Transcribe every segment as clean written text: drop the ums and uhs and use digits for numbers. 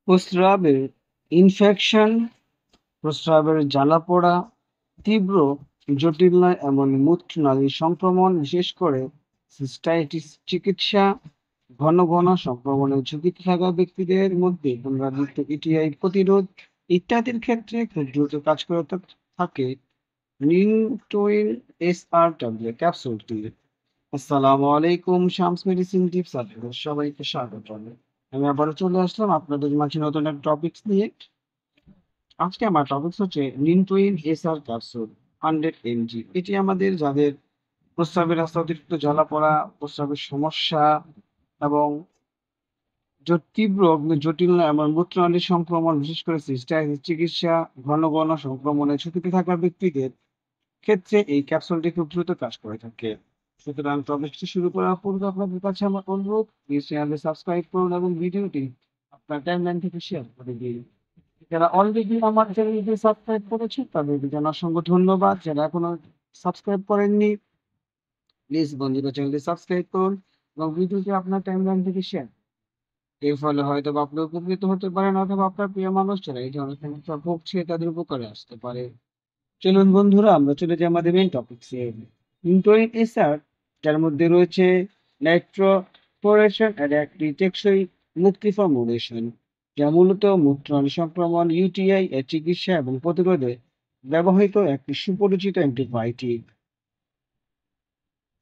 প্রস্রাবের ইনফেকশন, প্রস্রাবের জ্বালা-পোড়া, তীব্র জটিল এমন মূত্রনালীর সংক্রমণ, বিশেষ করে সিস্টাইটিস চিকিৎসা, ঘন ঘন সংক্রমণের ঝুঁকিতে থাকা ব্যক্তিদের মধ্যে পুনরাবৃত্ত ইটিআই প্রতিরোধ ইত্যাদির ক্ষেত্রে খুব দ্রুত কাজ করে থাকে নিউটোইন এসআর ট্যাবলেট ক্যাপসুলটি। আসসালামু আলাইকুম, শামস মেডিসিন টিপস আপনাদের সবাইকে স্বাগত। আমি আবারও চলে আসলাম আপনাদের মাঝে নতুন একটা টপিকস নিয়ে। আজকে আমার টপিকস হচ্ছে নিনটুইন এসআর ক্যাপসুল 100 mg। এটি আমাদের যাদের প্রস্রাবের রাস্তা অতিরিক্ত জ্বালা পড়া, প্রস্রাবের সমস্যা এবং তীব্র জটিল এমন মূত্রনালীর সংক্রমণ, বিশেষ করে সিস্টাইটিস চিকিৎসা, ঘন ঘন সংক্রমণের ঝুঁকিতে থাকা ব্যক্তিদের ক্ষেত্রে এই ক্যাপসুলটি খুব দ্রুত কাজ করে থাকে। সুতরাং টপিকটি শুরু করার পূর্বে আপনাদের কাছে আমার অনুরোধ, প্লিজ চ্যানেলটি সাবস্ক্রাইব করুন এবং ভিডিওটি আপনার টাইমলাইন থেকে শেয়ার করে দিন। যারা অলরেডি আমার চ্যানেলটি সাবস্ক্রাইব করেছেন তাদেরকে জানাই অসংখ্য ধন্যবাদ। যারা এখনো সাবস্ক্রাইব করেননি, প্লিজ বন্ধুরা চ্যানেলটি সাবস্ক্রাইব করুন এবং ভিডিওটি আপনার টাইমলাইন থেকে শেয়ার। এর ফলে হয়তো বা আপনি উপকৃত হতে পারেন, অথবা আপনার প্রিয় মানুষ যারা এই ধরনের সমস্যা ভুগছে তাদের উপকারে আসতে পারে। চলুন বন্ধুরা আমরা চলে যাই আমাদের মেইন টপিকসে। নিউটোরিন এসআর, যার মধ্যে রয়েছে নাইট্রোফোরেশন আর একটি টেকসই মুক্তি ফর্মুলেশন, যা মূলত মূত্রনালী সংক্রমণ, ইউটিআই এর চিকিৎসা এবং প্রতিরোধে ব্যবহৃত একটি সুপরিচিত অ্যান্টিবায়োটিক।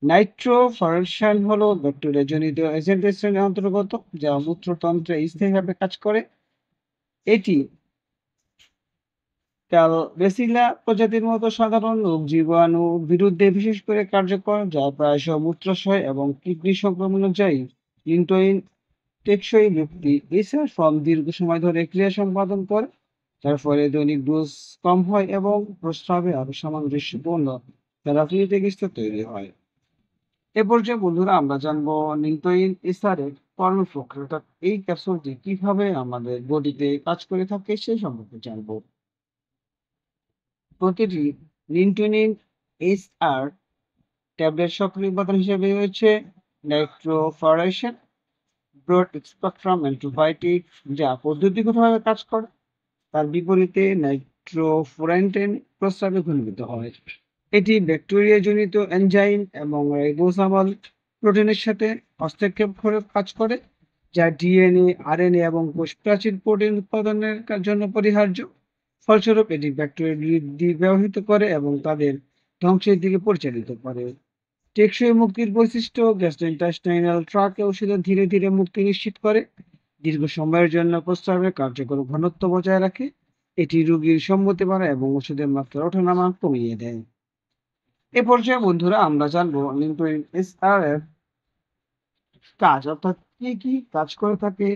নাইট্রোফোরেশন হলো ব্যাকটেরিয়া জনিত এজেন্টের শ্রেণীর অন্তর্গত, যা মূত্রতন্ত্রে স্থায়ীভাবে কাজ করে। এটি ক্যালবেসিলা প্রজাতির মতো সাধারণ রোগ জীবাণুর বিরুদ্ধে বিশেষ করে কার্যকর, যা প্রায়শঃ মূত্রাশয় এবং কিডনি সংক্রমণজয়ী লিনটোইন টেকসই ব্যক্তি এছাড়া ফর্ম দীর্ঘ সময় ধরে ক্রিয়া সম্পাদন করে, যার ফলে দৈনিক ডোজ কম হয় এবং প্রস্রাবে আরো সামঞ্জস্যপূর্ণ থেরাপিউটিক স্তর তৈরি হয়। এ পর্যায়ে বন্ধুরা আমরা জানবো নিউটোইন এসারের কর্মপ্রক্রিয়া, অর্থাৎ এই ক্যাপসুলটি কিভাবে আমাদের বডিতে কাজ করে থাকে সেই সম্পর্কে জানবো। প্রতিটি নিউটোনিন এসআর ট্যাবলেট সক্রিয় উপাদান হিসেবে রয়েছে নাইট্রোফোরেশন, ব্রড স্পেকট্রাম অ্যান্টিবায়োটিক, যা পদ্ধতিগতভাবে কাজ করে। তার বিপরীতে নাইট্রোফোরেন্টেন প্রস্রাবে ঘনীভূত হয়। এটি ব্যাকটেরিয়াজনিত এনজাইম এবং রাইবোসোমাল প্রোটিনের সাথে হস্তক্ষেপ করে কাজ করে, যা ডিএনএ, আরএনএ এবং কোষ প্রাচীর প্রোটিন উৎপাদনের জন্য অপরিহার্য। ফলস্বরূপ এটি ব্যাকটেরিয়া বৃদ্ধি ব্যাহত করে এবং তাদের ধ্বংসের দিকে পরিচালিত করে। টেকসই মুক্তির বৈশিষ্ট্য গ্যাস্ট্রোইন্টেস্টাইনাল ট্র্যাক্টে ওষুধের ধীরে ধীরে মুক্তি নিশ্চিত করে, দীর্ঘ সময়ের জন্য প্রস্রাবের কার্যকর ঘনত্ব বজায় রাখে। এটি রোগীর সম্মতি বাড়ায় এবং ওষুধের মাত্রা ওঠানামা কমিয়ে দেয়। এ পর্যায়ে বন্ধুরা আমরা জানবো নিউটোরিন এসআর এর কাজ, অর্থাৎ কি কাজ করে থাকে,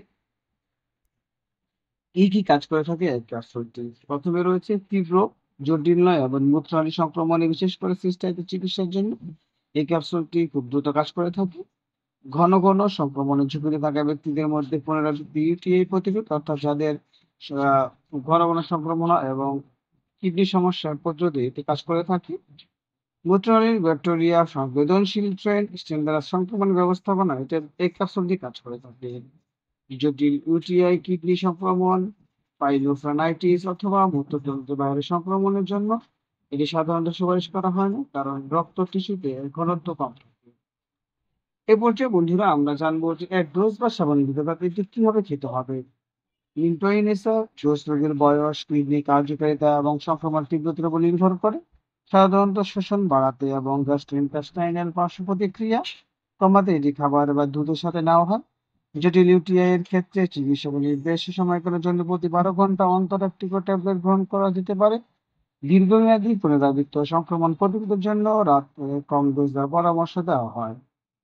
কি কাজ করে থাকে এই ক্যাপসুলটি। প্রথমে রয়েছে তীব্র জটিল নয় এবং মূত্রনালী সংক্রমণে, বিশেষ করে সিস্টাইটিস চিকিৎসার জন্য এই ক্যাপসুলটি খুব দ্রুত কাজ করে থাকে। ঘন ঘন সংক্রমণের ঝুঁকিতে থাকা ব্যক্তিদের মধ্যে পুনরাবৃত্তি ইউটিআই প্রতিরোধ, অর্থাৎ যাদের আহ, ঘন ঘন সংক্রমণ হয় এবং কিডনি সমস্যার প্রতিরোধে এটি কাজ করে থাকে। মূত্রনালীর ব্যাকটেরিয়া সংবেদনশীল স্টেম দ্বারা সংক্রমণ ব্যবস্থাপনা এটা এই ক্যাপসুলটি কাজ করে থাকে। জটিল ইউটিআই, কিডনি সংক্রমণ, পাইলোফ্রানাইটিস অথবা মূত্রতন্ত্রের বাইরে সংক্রমণের জন্য এটি সাধারণত সুপারিশ করা হয় না, কারণ রক্ত টিস্যুতে এর ঘনত্ব কম থাকে। এ পর্যায়ে বন্ধুরা আমরা জানবো যে এক ডোজ বা সাবধানতা এটি কিভাবে খেতে হবে। ইনফ্লুয়েঞ্জা ডোজ রোগীর বয়স, কিডনি কার্যকারিতা এবং সংক্রমণ তীব্রতার উপর নির্ভর করে। সাধারণত শোষণ বাড়াতে এবং গ্যাস্ট্রোইন্টেস্টাইনাল পার্শ্ব প্রতিক্রিয়া কমাতে এটি খাবার বা দুধের সাথে নেওয়া হয়। জটিল ইউটিআই এর ক্ষেত্রে চিকিৎসকের নির্দেশে সময়কালের জন্য প্রতি 12 ঘন্টা অন্তর একটি করে ট্যাবলেট গ্রহণ করা যেতে পারে। দীর্ঘমেয়াদী পুনরাবৃত্ত সংক্রমণ প্রতিরোধের জন্য রাতে কম ডোজ দেওয়ার পরামর্শ দেওয়া হয়।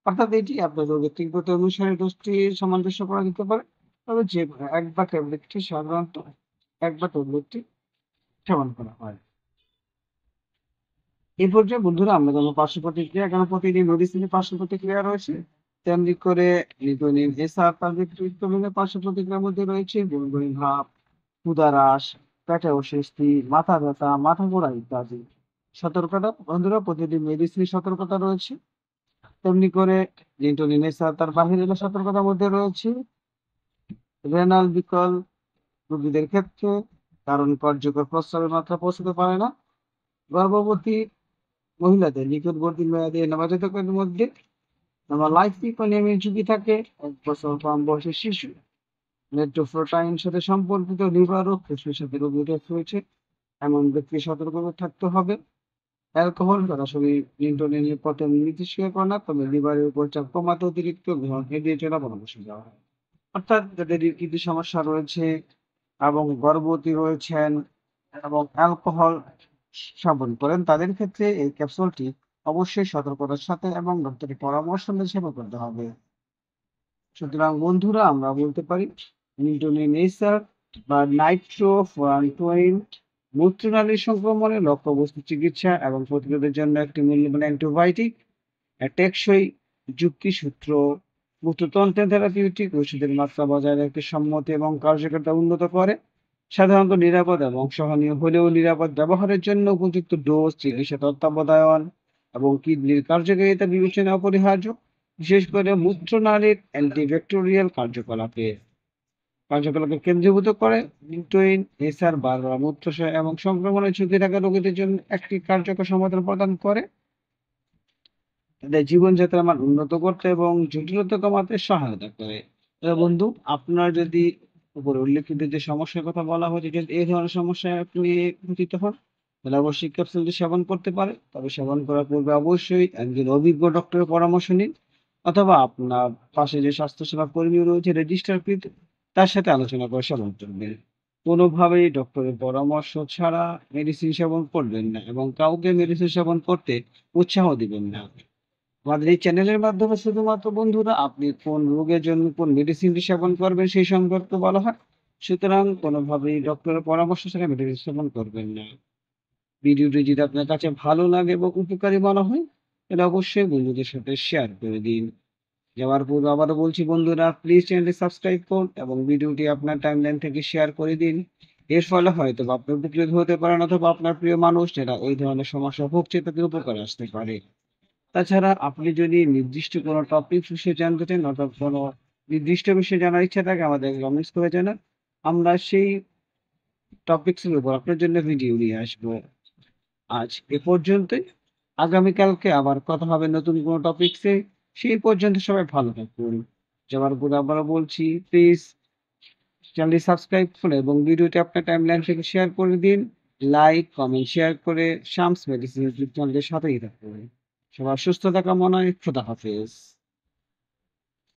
অর্থাৎ এটি আপনার রোগের তীব্রতা অনুসারে ডোজটি সামঞ্জস্য করা যেতে পারে। তবে যে একবার ট্যাবলেটটি সাধারণত একবার ট্যাবলেটটি সেবন করা হয়। এই পর্যায়ে বন্ধুরা আমরা যেমন পার্শ্ব প্রতিক্রিয়া, কেন প্রতিদিন মেডিসিনের পার্শ্ব প্রতিক্রিয়া রয়েছে, তেমনি করে নিউটোনিন এসআর তার বিপরীত পার্শ্ব প্রতিক্রিয়ার মধ্যে রয়েছে গুনগুনি ভাব, ক্ষুধাহ্রাস, পেটে অস্বস্তি, মাথা ব্যথা, মাথা ঘোরা ইত্যাদি। সতর্কতা বন্ধুরা, প্রতিদিন মেডিসিনের সতর্কতা রয়েছে, তেমনি করে নিউটোনিন এসআর তার বাহিরের সতর্কতার মধ্যে রয়েছে রেনাল বিকল, রোগীদের ক্ষেত্রে, কারণ কার্যকর প্রস্রাবের মাত্রা পৌঁছাতে পারে না। গর্ভবতী মহিলাদের নিকটবর্তী মেয়াদে নবজাতকের মধ্যে লাইফোপিনিয়ামের ঝুঁকি থাকে। ১ বছর কম বয়সী শিশু, নেট্রোপ্রোটাইন সাথে সম্পর্কিত লিভার ও ফুসফুসের সাথে রোগীর রয়েছে এমন ব্যক্তি সতর্ক থাকতে হবে। অ্যালকোহল সরাসরি নিউটনের পথে নির্দেশিকা করে না, তবে লিভারের উপর চাপ কমাতে অতিরিক্ত গ্রহণ এড়িয়ে চলা পরামর্শ দেওয়া হয়। অর্থাৎ যাদের হৃদপিণ্ডে সমস্যা রয়েছে এবং গর্ভবতী রয়েছেন এবং অ্যালকোহল সেবন করেন, তাদের ক্ষেত্রে এই ক্যাপসুলটি অবশ্যই সতর্কতার সাথে এবং ডক্টরের পরামর্শ নিয়ে সেবন করতে হবে। সুতরাং বন্ধুরা, আমরা বলতে পারি নিউটনের নেচার বা নাইট্রোফুরানটোইন মূত্রনালীর সংক্রমণের লক্ষ্যবস্তু চিকিৎসা এবং প্রতিরোধের জন্য একটি মূল্যবান অ্যান্টিবায়োটিক, টেকসই যুক্তিসূত্র মূত্রতন্ত্রের থেরাপিউটিক ওষুধের মাত্রা বজায় রাখতে সম্মতি এবং কার্যকারিতা উন্নত করে। সাধারণত নিরাপদ এবং সহনীয় হলেও নিরাপদ ব্যবহারের জন্য উপযুক্ত ডোজ, চিকিৎসা তত্ত্বাবধান এবং কিডনির কার্যকারিতা বিবেচনা অপরিহার্য, বিশেষ করে মূত্রনালীর অ্যান্টিব্যাকটেরিয়াল কার্যকলাপকে কেন্দ্রীভূত করে। নিউটোইন এসার বারবার মূত্রাশয় এবং সংক্রমণের ঝুঁকি থাকা রোগীদের জন্য একটি কার্যকর সমাধান প্রদান করে, তাদের জীবনযাত্রার মান উন্নত করতে এবং জটিলতা কমাতে সহায়তা করে। বন্ধু, আপনার যদি উপরে উল্লেখিত যে সমস্যার কথা বলা হয়েছে, যদি এই ধরনের সমস্যায় আপনি পীড়িত হন, তাহলে অবশ্যই ক্যাপসুলটি সেবন করতে পারে। তবে সেবন করার পূর্বে অবশ্যই একজন অভিজ্ঞ ডক্টরের পরামর্শ নিন, অথবা আপনার পাশে যে স্বাস্থ্যসেবা কর্মী রয়েছে রেজিস্টারকৃত, তার সাথে আলোচনা করে সেবন করবেন। কোনোভাবেই ডক্টরের পরামর্শ ছাড়া মেডিসিন সেবন করবেন না এবং কাউকে মেডিসিন সেবন করতে উৎসাহ দিবেন না। আমাদের এই চ্যানেলের মাধ্যমে শুধুমাত্র বন্ধুরা আপনি কোন রোগের জন্য কোন মেডিসিনটি সেবন করবেন সেই সম্পর্কে বলা হয়। সুতরাং কোনোভাবেই ডক্টরের পরামর্শ ছাড়া মেডিসিন সেবন করবেন না। ভিডিওটি যদি আপনার কাছে ভালো লাগে এবং উপকারী মনে হয়, তাহলে অবশ্যই বন্ধুদের সাথে শেয়ার করে দিন। যাওয়ার পূর্বে আবারও বলছি বন্ধুরা, প্লিজ চ্যানেলটি সাবস্ক্রাইব করুন এবং ভিডিওটি আপনার টাইমলাইন থেকে শেয়ার করে দিন। এর ফলে হয়তো আপনি উপকৃত হতে পারেন, অথবা আপনার প্রিয় মানুষ যারা ওই ধরনের সমস্যা ভুগছে তাদের উপকারে আসতে পারে। তাছাড়া আপনি যদি নির্দিষ্ট কোনো টপিক বিষয়ে জানতে চান, অথবা কোনো নির্দিষ্ট বিষয়ে জানার ইচ্ছা থাকে, আমাদেরকে কমেন্টস করে জানান। আমরা সেই টপিকস এর উপর আপনার জন্য ভিডিও নিয়ে আসবো। আজ এ পর্যন্তই। আগামীকালকে আবার কথা হবে নতুন কোনো টপিকসে। সেই পর্যন্ত সবাই ভালো থাকুন। যাওয়ার পূর্বে আবারও বলছি, প্লিজ চ্যানেলটি সাবস্ক্রাইব করে এবং ভিডিওটি আপনার টাইমলাইন থেকে শেয়ার করে দিন। লাইক, কমেন্ট, শেয়ার করে শামস মেডিসিন ইউটিউব চ্যানেলের সাথেই থাকুন। সবার সুস্থতা কামনায় খোদা হাফেজ।